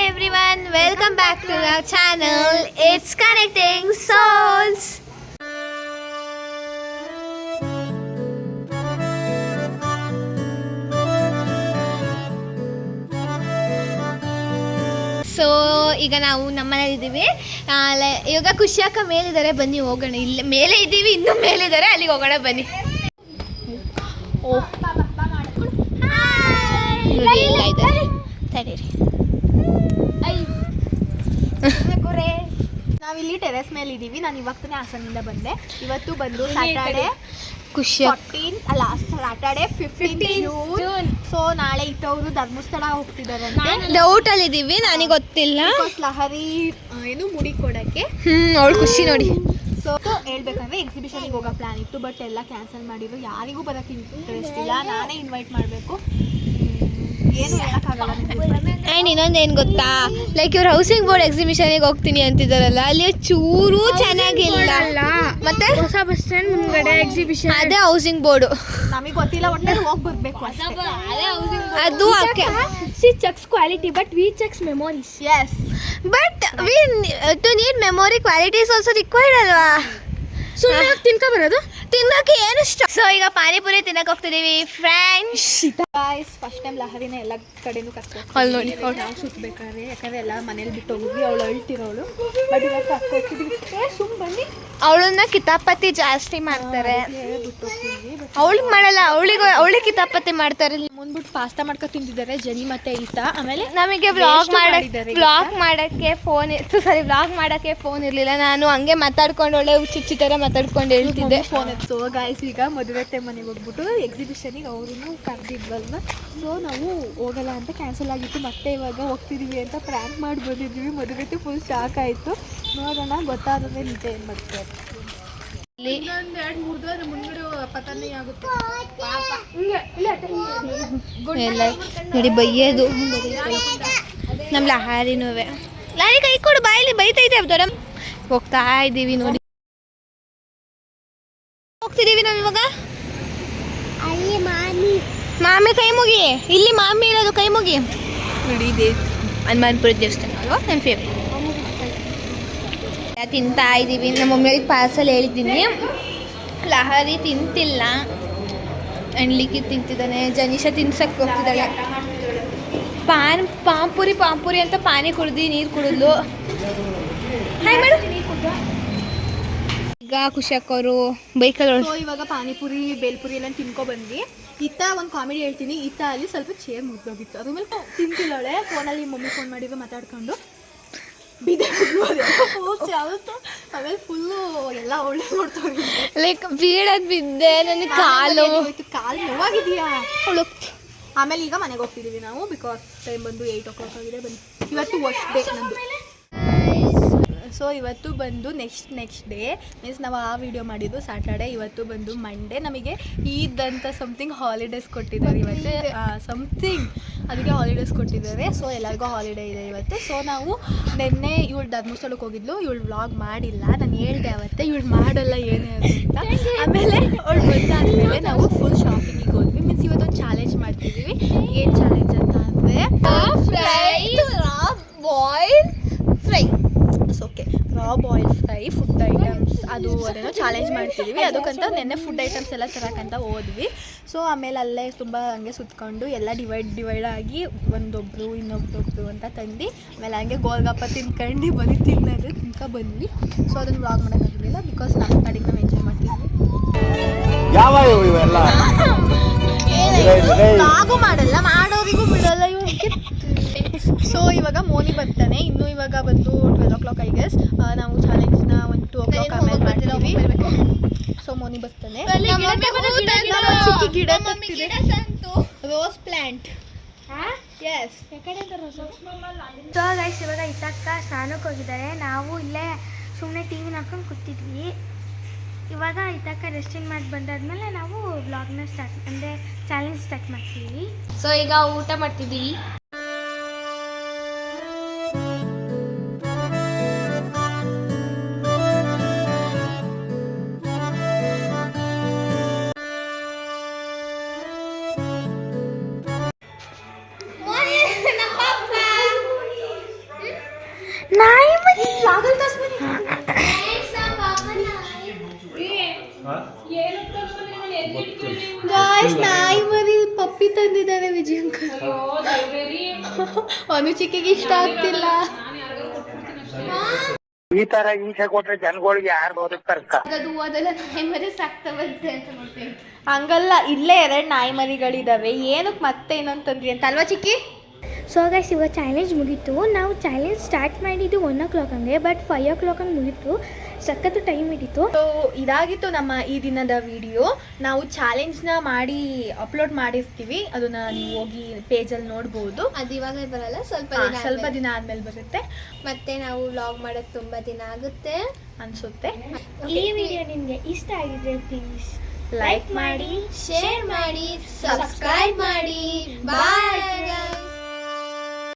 everyone, welcome back to our channel. It's Connecting Souls. So ಈಗ ನಾವು ನಮ್ಮನೇಲಿದ್ದೀವಿ. ಇವಾಗ ಖುಷಿ ಅಕ್ಕ ಮೇಲಿದ್ದಾರೆ, ಬನ್ನಿ ಹೋಗೋಣ. ಇಲ್ಲಿ ಮೇಲೆ ಇದ್ದೀವಿ, ಇನ್ನೂ ಮೇಲಿದ್ದಾರೆ, ಅಲ್ಲಿಗೆ ಹೋಗೋಣ ಬನ್ನಿ. ಓಹ್ ತಡೀರಿ. ನಾವಿಲ್ಲಿ ಟೆರೆಸ್ ಮೇಲೆ ಇದ್ದೀವಿ. ನಾನು ಇವಾಗ ಹಾಸನಿಂದ ಬಂದೆ. ಇವತ್ತು ಬಂದು ಸ್ಯಾಟರ್ಡೆ ಖುಷಿ ಸ್ಯಾಟರ್ಡೆ 15 ಜೂನ್. ಸೊ ನಾಳೆ ಇಟ್ಟವರು ಧರ್ಮಸ್ಥಳ ಹೋಗ್ತಿದ್ದಾರೆ. ಡೌಟ್ ಅಲ್ಲಿ ಇದೀವಿ, ನನಗೆ ಗೊತ್ತಿಲ್ಲ. ಲಹರಿ ಏನು ಮುಡಿ ಕೊಡಕ್ಕೆ ಅವಳು ಖುಷಿ ನೋಡಿ. ಸೊ ಹೇಳ್ಬೇಕಂದ್ರೆ ಎಕ್ಸಿಬಿಷನ್ಗೆ ಹೋಗೋ ಪ್ಲಾನ್ ಇತ್ತು, ಬಟ್ ಎಲ್ಲ ಕ್ಯಾನ್ಸಲ್ ಮಾಡಿದ್ರು. ಯಾರಿಗೂ ಬರೋಕ್ಕೆ ಇಂಟ್ರೆಸ್ಟ್ ಇಲ್ಲ, ನಾನೇ ಇನ್ವೈಟ್ ಮಾಡಬೇಕು. ಏನು ಹೇಳೋಕ್ಕಾಗಲ್ಲ. ಆ್ಯಂಡ್ ಇನ್ನೊಂದೇನು ಗೊತ್ತಾ, ಲೈಕ್ ಇವ್ರು ಹೌಸಿಂಗ್ ಬೋರ್ಡ್ ಎಕ್ಸಿಬಿಷನ್ಗೆ ಹೋಗ್ತೀನಿ ಅಂತಿದ್ದಾರಲ್ಲ, ಅಲ್ಲಿ ಚೂರು ಚೆನ್ನಾಗಿಲ್ಲ. ಮತ್ತೆ ಹೊಸ ಬಸ್ ಸ್ಟ್ಯಾಂಡ್ ಮುಂದ್ಗಡೆ ಎಕ್ಸಿಬಿಷನ್, ಅದೇ ಹೌಸಿಂಗ್ ಬೋರ್ಡು. ನಮಗೆ ಗೊತ್ತಿಲ್ಲ, ಒಟ್ಟಿನಲ್ಲಿ ಹೋಗಿ ಬರಬೇಕು. ಅದು she checks quality but we checks memories. Yes, but we to need memory quality is also required ಅಲ್ವಾ? ಸುಮ್ಮನೆ ತಿನ್ಕೊ ಬರೋದು, ತಿನ್ನೋಕೆ ಏನು ಇಷ್ಟ. ಸೊ ಈಗ ಪಾನಿಪುರಿ ತಿನ್ನಕ್ಕೆ ಹೋಗ್ತಿದ್ದೀವಿ ಫ್ರೆಂಡ್ಸ್. ಗಾಯ್ಸ್, ಫಸ್ಟ್ ಟೈಮ್ ಲಹರಿನ ಎಲ್ಲ ಕಡೆನೂ ಕರ್ಕೊಂಡು ಅಲ್ಲಿ ನೋಡಿ ನಾವು ಸುತ್ತಬೇಕಾದ್ರೆ, ಯಾಕಂದ್ರೆ ಎಲ್ಲ ಮನೇಲಿ ಬಿಟ್ಟು ಹೋಗಿದ್ವಿ. ಅವಳು ಅಳ್ತಿರೋಳು, ಬಟ್ ಇವಾಗ ಕರ್ಕೊಟ್ಟಿದ್ವಿ. ಸುಮ್ಮನೆ ಬನ್ನಿ. ಅವಳನ್ನ ಕಿತಾಪತಿ ಜಾಸ್ತಿ ಮಾಡ್ತಾರೆ, ಬಿಟ್ಟು ಹೋಗ್ತಿದ್ವಿ. ಅವಳಿಗೆ ಮಾಡಲ್ಲ, ಅವಳಿಗೆ ಕಿತಾಪತಿ ಮಾಡ್ತಾರೆ. ಮುಂದ್ಬಿಟ್ಟು ಪಾಸ್ತಾ ಮಾಡ್ಕೊ ತಿಂತಿದ್ದಾರೆ ಜನಿ ಮತ್ತೆ ಈತಾ. ಆಮೇಲೆ ನಮಗೆ ವ್ಲಾಗ್ ಮಾಡೋಕ್ಕೆ ಫೋನ್ ಇರಲಿಲ್ಲ. ನಾನು ಹಂಗೆ ಮಾತಾಡ್ಕೊಂಡು ಒಳ್ಳೆ ಹುಚ್ಚಿ ಥರ ಮಾತಾಡ್ಕೊಂಡು ಹೇಳ್ತಿದ್ದೆ. ಫೋನ್ ಎತ್ತು. ಗಾಯ್ಸ್, ಈಗ ಮದುವೆ ಟೈಮ್ ಮನೆಗೆ ಹೋಗ್ಬಿಟ್ಟು ಎಕ್ಸಿಬಿಷನಿಗೆ ಅವ್ರೂ ಕರೆದಿದ್ವಲ್ವ, ಸೊ ನಾವು ಹೋಗಲ್ಲ ಅಂತ ಕ್ಯಾನ್ಸಲ್ ಆಗಿತ್ತು. ಮತ್ತೆ ಇವಾಗ ಹೋಗ್ತಿದ್ದೀವಿ ಅಂತ ಪ್ರ್ಯಾಂಕ್ ಮಾಡಿ ಬಂದಿದ್ವಿ. ಮದುವೆ ಫುಲ್ ಶಾಕ್ ಆಯಿತು. ನೋಡೋಣ, ಗೊತ್ತಾದ್ರೆ ನಿಜ ಏನು ಮಾಡ್ತಾರೆ. ಇನ್ನೊಂದು 2-3 ದಿನ ಮುಂದ್ಗಡೆ ಪತನೇ ಆಗುತ್ತೆ. ನೋಡಿ ಬೈಯೋದು ನಮ್ಮ ಲಹಾರಿನೂ. ಲಾರಿ ಕೈ ಕೊಡು, ಬಾಯಲ್ಲಿ ಬೈತೈತೆ ದೊಡ್ಡ. ಹೋಗ್ತಾ ಇದ್ದೀವಿ ನೋಡಿ, ಹೋಗ್ತಿದ್ದೀವಿ ನಾವು ಇವಾಗ. ಮಾಮಿ ಕೈ ಮುಗಿ, ಇಲ್ಲಿ ಮಾಮಿ ಇರೋದು, ಕೈ ಮುಗಿ ನೋಡಿ. ಇದೆ ಹನುಮಾನ್ಪುರ ದೇವಸ್ಥಾನ ಅಲ್ವಾ, ನನ್ನ ಫೇವ್ರೇಟ್. ತಿಂತಾ ಇದ್ದೀವಿ. ನಮ್ಮ ಮಮ್ಮಿಯವ್ರಿಗೆ ಪಾರ್ಸಲ್ ಹೇಳಿದ್ದೀನಿ. ಲಹರಿ ತಿಂತಿಲ್ಲ, ಅಣ್ಲಿಕ್ಕೆ ತಿಂತಿದ್ದಾನೆ. ಜನಿಷಾ ತಿನ್ಸಕ್ಕೆ ಹೋಗ್ತಿದ್ದಾಳೆ. ಪಾಂಪುರಿ ಅಂತ ಪಾನಿ ಕುಡ್ದು ನೀರು ಕುಡಿದ್ಲು. ಹಾಯ್ ಮಾಡು. ಈಗ ಖುಷಿಯಕ್ಕವರು ಬೈಕಲ್ಲಿ ಇವಾಗ ಪಾನಿಪುರಿ ಬೇಲ್ಪುರಿ ಎಲ್ಲ ತಿನ್ಕೊ ಬಂದ್ವಿ. ಇತ್ತ ಒಂದು ಕಾಮಿಡಿ ಹೇಳ್ತೀನಿ. ಇತ್ತ ಅಲ್ಲಿ ಸ್ವಲ್ಪ ಚೇರ್ ಮುಗ್ದೋಗಿತ್ತು, ಅದ್ರ ಮೇಲೆ ತಿಂತಿದ್ದಾಳೆ. ಫೋನಲ್ಲಿ ಮಮ್ಮಿ ಫೋನ್ ಮಾಡಿದ್ರು, ಮಾತಾಡ್ಕೊಂಡು ಬಿದ್ದೆ. ಆಮೇಲೆ ಫುಲ್ಲು ಎಲ್ಲ ಒಳ್ಳೆ ನೋಡ್ತಾರೆ. ಲೈಕ್ ಬೀಳೋದು ಬಿದ್ದೆ, ನನಗೆ ಕಾಲು ನೋವಾಗಿದೆಯಾ ಅವಳು. ಆಮೇಲೆ ಈಗ ಮನೆಗೆ ಹೋಗ್ತಿದ್ದೀವಿ ನಾವು, ಬಿಕಾಸ್ ಟೈಮ್ ಬಂದು 8 o'clock ಆಗಿದೆ. ಬನ್ನಿ, ಇವತ್ತು ವಾಶ್ ಡೇ ನಂದು. ಸೊ ಇವತ್ತು ಬಂದು ನೆಕ್ಸ್ಟ್ ಡೇ ಮೀನ್ಸ್ ನಾವು ಆ ವಿಡಿಯೋ ಮಾಡಿದ್ದು ಸ್ಯಾಟರ್ಡೆ. ಇವತ್ತು ಬಂದು ಮಂಡೇ. ನಮಗೆ ಈದ್ ಅಂತ ಸಮಥಿಂಗ್ ಹಾಲಿಡೇಸ್ ಕೊಟ್ಟಿದ್ದಾರೆ ಇವತ್ತು, ಸಮಥಿಂಗ್ ಅದಕ್ಕೆ ಹಾಲಿಡೇಸ್ ಕೊಟ್ಟಿದ್ದಾರೆ. ಸೊ ಎಲ್ಲರಿಗೂ ಹಾಲಿಡೇ ಇದೆ ಇವತ್ತು. ಸೊ ನಾವು ನಿನ್ನೆ ಇವಳು ಧರ್ಮಸ್ಥಳಕ್ಕೆ ಹೋಗಿದ್ಲು. ಇವಳು ವ್ಲಾಗ್ ಮಾಡಿಲ್ಲ, ನಾನು ಹೇಳ್ದೆ ಅವತ್ತೆ ಇವಳು ಮಾಡಲ್ಲ ಏನೇ ಅಂತ. ಆಮೇಲೆ ಅವಳು ಬಂದಾದ್ಮೇಲೆ ನಾವು ಫುಲ್ ಶಾಪಿಂಗಿಗೆ ಹೋದ್ವಿ. ಮೀನ್ಸ್ ಇವತ್ತೊಂದು ಚಾಲೆಂಜ್ ಮಾಡ್ತಿದ್ದೀವಿ. ಏನು ಚಾಲೆಂಜ್ ಅಂತ ಅಂದರೆ ರಾ ಬಾಯ್ಲ್ ಫ್ರೈ ಫುಡ್ ಐಟಮ್ಸ್, ಅದೇನೋ ಚಾಲೆಂಜ್ ಮಾಡ್ತಿದ್ದೀವಿ. ಅದಕ್ಕಂತ ನೆನ್ನೆ ಫುಡ್ ಐಟಮ್ಸ್ ಎಲ್ಲ ತರಕ್ಕಂತ ಹೋದ್ವಿ. ಸೊ ಆಮೇಲೆ ಅಲ್ಲೇ ತುಂಬ ಹಂಗೆ ಸುತ್ಕೊಂಡು ಎಲ್ಲ ಡಿವೈಡ್ ಆಗಿ ಒಂದೊಬ್ರು ಇನ್ನೊಬ್ರು ಅಂತ ತಂದು, ಆಮೇಲೆ ಹಂಗೆ ಗೋಲ್ಗಪ್ಪ ತಿನ್ಕೊಂಡು ತಿನ್ಕೊ ಬಂದ್ವಿ. ಸೊ ಅದನ್ನು ವ್ಲಾಗ್ ಮಾಡೋಕ್ಕಾಗಲಿಲ್ಲ, ಬಿಕಾಸ್ ನಮ್ಮ ಕಡೆಗೆ ನಾವು ಎಂಜಾಯ್ ಮಾಡ್ತಿದ್ವಿ. ವ್ಲಾಗು ಮಾಡಲ್ಲ, ಮಾಡೋರಿಗೂ ಬಿಡಲ್ಲ ಇವರಿಗೆ. ಸೊ ಇವಾಗ ಮೋನಿ ಬರ್ತಾನೆ. ಇನ್ನು ಇವಾಗ ಬಂದು 12 o'clock ಐ ಗೆಸ್. ನಾವು ಚಾಲೆಂಜ್ನ ಒಂದು 2 o'clock ಆಮೇಲೆ ಮಾಡ್ತೀವಿ. ಸೊ ಮೋನಿ ಬರ್ತಾನೆ. ಗಿಡ rose plant. Yes, so guys, ಇವಾಗ ಇತ್ತಕ್ಕ ಸ್ನಾನಕ್ಕೆ ಹೋಗಿದ್ದಾರೆ. ನಾವು ಇಲ್ಲೇ ಸುಮ್ಮನೆ ಟಿವಿ ನೋಡ್ಕೊಂಡು ಕೂತಿದ್ವಿ. ಇವಾಗ ಇತ್ತಕ್ಕ ರೆಸ್ಟಿಂಗ್ ಮಾಡಿ ಬಂದಾದ್ಮೇಲೆ ನಾವು ವ್ಲಾಗ್ನ ಸ್ಟಾರ್ಟ್ ಅಂದರೆ ಚಾಲೆಂಜ್ ಸ್ಟಾರ್ಟ್ ಮಾಡ್ತೀವಿ. ಸೊ ಈಗ ಊಟ ಮಾಡ್ತಿದ್ದೀವಿ. ಗಾಯ್ಸ್ ನಾಯಿ ಮರಿ ಪಪ್ಪಿ ತಂದಿದ್ದಾರೆ ವಿಜಯ್ ಅಂಕಲ್. ಅನುಚಿಕೆಗೆ ಇಷ್ಟ ಆಗ್ತಿಲ್ಲ. ಈ ತರ ಹಿಂಸೆ ಕೊಟ್ರೆ ಜನಗಳಿಗೆ ಯಾರು ಬದುಕ್ತಾರ? ಅದು ಅದೆಲ್ಲ ನಾಯಿ ಮರಿ ಸಾಕ್ತವಂತೆ ಅಂತ ನೋಡ್ತೇವೆ. ಹಂಗಲ್ಲ, ಇಲ್ಲೇ 2 ನಾಯಿ ಮರಿಗಳಿದಾವೆ. ಏನಕ್ಕೆ ಮತ್ತೆ ಇನ್ನೊಂದು ತಂದ್ರಿ ಅಂತ ಅಲ್ವಾ ಚಿಕ್ಕಿ? ಸೊ ಗೈಸ್ ಇವಾಗ ಚಾಲೆಂಜ್ ಮುಗೀತು. ನಾವು ಚಾಲೆಂಜ್ ಸ್ಟಾರ್ಟ್ ಮಾಡಿದ್ದು 1 o'clock ಹಂಗೆ, ಬಟ್ 5 o'clock ಹಂಗೆ ಮುಗೀತು. ಸಖತ್ತು ಟೈಮ್ ಹಿಡಿತು. ಸೊ ಇದಾಗಿತ್ತು ನಮ್ಮ ಈ ದಿನದ ವಿಡಿಯೋ. ನಾವು ಚಾಲೆಂಜ್ನ ಮಾಡಿ ಅಪ್ಲೋಡ್ ಮಾಡಿರ್ತೀವಿ, ಅದನ್ನ ನೀವು ಹೋಗಿ ಪೇಜಲ್ಲಿ ನೋಡ್ಬೋದು. ಅದು ಇವಾಗಲೇ ಬರಲ್ಲ, ಸ್ವಲ್ಪ ದಿನ ಆದ್ಮೇಲೆ ಬರುತ್ತೆ. ಮತ್ತೆ ನಾವು ವ್ಲಾಗ್ ಮಾಡೋದು ತುಂಬ ದಿನ ಆಗುತ್ತೆ ಅನ್ಸುತ್ತೆ. ಈ ವಿಡಿಯೋ ನಿಮಗೆ ಇಷ್ಟ ಆಗಿದ್ರೆ ಪ್ಲೀಸ್ ಲೈಕ್ ಮಾಡಿ, ಶೇರ್ ಮಾಡಿ, ಸಬ್ಸ್ಕ್ರೈಬ್ ಮಾಡಿ. ಬಾಯ್.